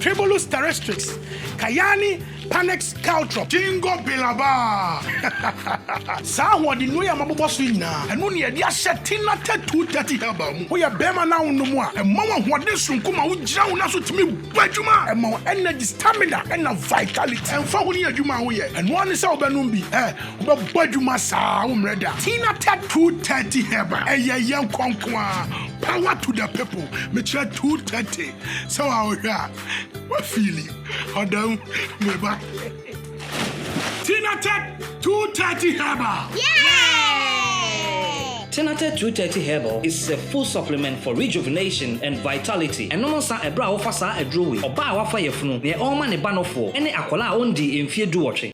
Tribulus terrestrix, Kayani, Panex Caltrop, Jingo Bilaba. Sawa di no ya mabobo so nyina. Eno ne ye set Kinaata 230 herbal. We are bema na no mo a. Emma wo hode sunkuma wo gira wo na so timi badwuma. Emma wo energy, stamina, and vitality. Emfa wo ne adwuma wo ye. Eno ane se obenum bi. Wo be badwuma sa wo mreda. Kinaata 230 herbal. Eye yen konkwa. Power to the people. Me try 230. So I hear. What feeling? Adam, me back. Kinaata 230 herbal. Yeah! Kinaata 230 herbal is a full supplement for rejuvenation and vitality. And no sa ebra ofa sa edrowi. Oba wafa yefunu. Ne oma ne banofo. Ene akola ondi emfie duotre.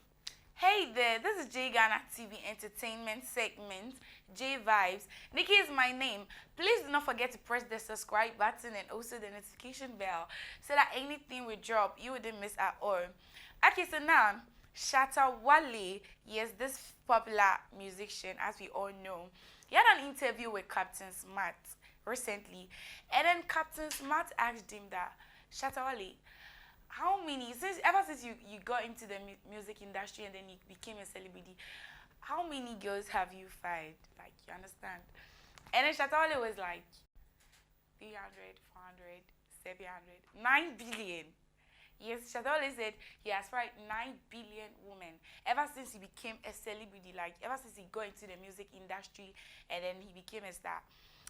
Hey there, this is J Ghana TV Entertainment segment, J Vibes. Nikki is my name. Please do not forget to press the subscribe button and also the notification bell so that anything we drop, you wouldn't miss at all. Okay, so now, Shatta Wale, yes, this popular musician, as we all know, he had an interview with Captain Smart recently, and then Captain Smart asked him that, Shatta Wale, ever since you got into the music industry and then you became a celebrity, how many girls have you fired? Like, you understand? And then Shatta Wale was like, 300, 400, 700, 9 billion. Yes, Shatta Wale said he has fired 9 billion women ever since he became a celebrity, like ever since he got into the music industry and then he became a star.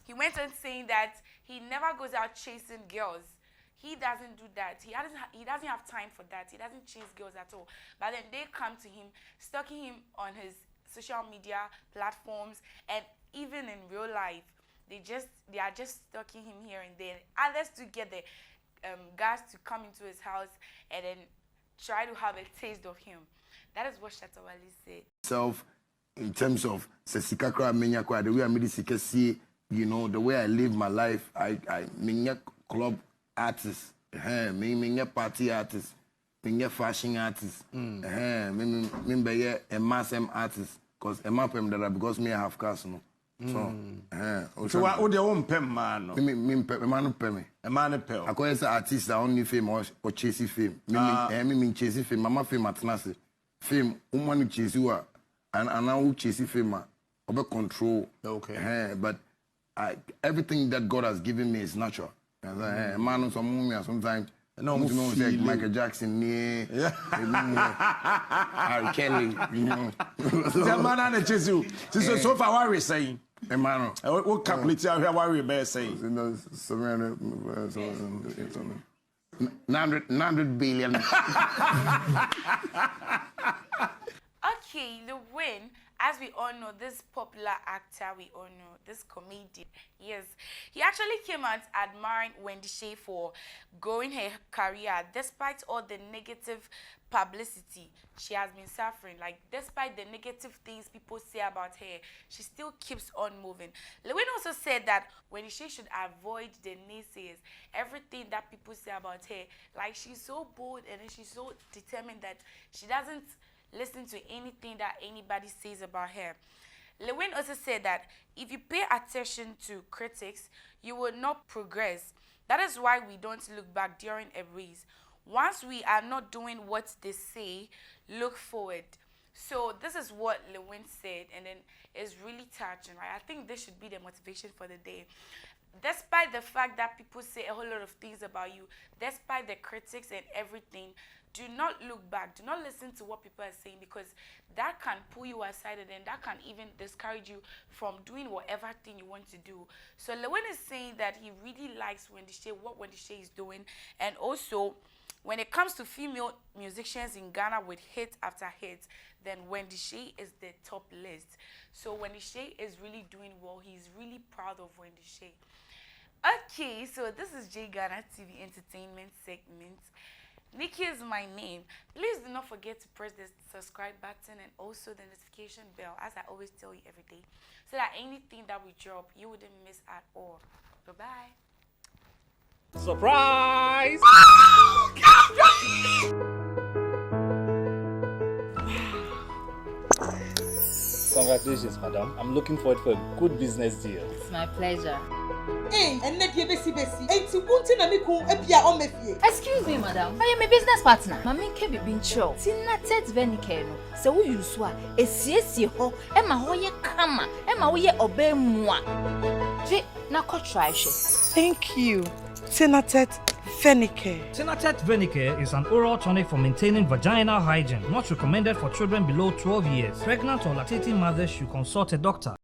He went on saying that he never goes out chasing girls. He doesn't do that. He doesn't have time for that. He doesn't chase girls at all. But then they come to him, stalking him on his social media platforms, and even in real life, they are just stalking him here and there. Others to get the guys to come into his house and then try to have a taste of him. That is what Shatta Wale said. In terms of sesika kra menya kwa, the way I made sika see, you know, the way I live my life, I menya club artist, me party artist, me fashion artist, me be a mass artist, cause a map that because me have cars no. So what the own pem man? Me man pay me. A man pay. I call it artist that only fame or chasing fame. Me chasing fame. Mama fame at Nasi. Fame, woman chase you are, and now chasing fame. About control. Okay. But everything that God has given me is natural. A man on some movie sometimes. No, like Michael Jackson, Harry Kelly, you know. The man and chase you. So far, what are we saying? Emmanuel. What complete here? What are we saying? 900 billion. Okay, Lil Wayne, as we all know, this popular actor, we all know, this comedian, yes, he actually came out admiring Wendy Shay for growing her career despite all the negative publicity she has been suffering. Like, despite the negative things people say about her, she still keeps on moving. Lil Wayne also said that Wendy Shay should avoid the naysayers, everything that people say about her. Like, she's so bold and then she's so determined that she doesn't listen to anything that anybody says about her. Lil Wayne also said that if you pay attention to critics, you will not progress. That is why we don't look back during a race. Once we are not doing what they say, look forward. So this is what Lil Wayne said, and then it's really touching, right? I think this should be the motivation for the day. Despite the fact that people say a whole lot of things about you, despite the critics and everything, do not look back. Do not listen to what people are saying, because that can pull you aside and then that can even discourage you from doing whatever thing you want to do. So Lil Wayne is saying that he really likes Wendy Shay, what Wendy Shay is doing, and also when it comes to female musicians in Ghana with hit after hit, then Wendy Shay is the top list. So Wendy Shay is really doing well. He's really proud of Wendy Shay. Okay, so this is J Ghana TV Entertainment segment. Nikki is my name. Please do not forget to press the subscribe button and also the notification bell, as I always tell you every day, so that anything that we drop, you wouldn't miss at all. Bye-bye. Surprise! Congratulations, madam. I'm looking forward for a good business deal. It's my pleasure. And let you besi. Ain't you wanting a miku epia on me? Excuse me, madam. I am a business partner. Mammy can be being chill. Tina Tet Venicano. So we use what? A CSC ho, Emma Hoya Kama, Emma Hoya obey moi. J. Nako trash. Thank you. Tinatet Fenicare. Tinatet Venicare is an oral tonic for maintaining vaginal hygiene. Not recommended for children below 12 years. Pregnant or lactating mothers should consult a doctor.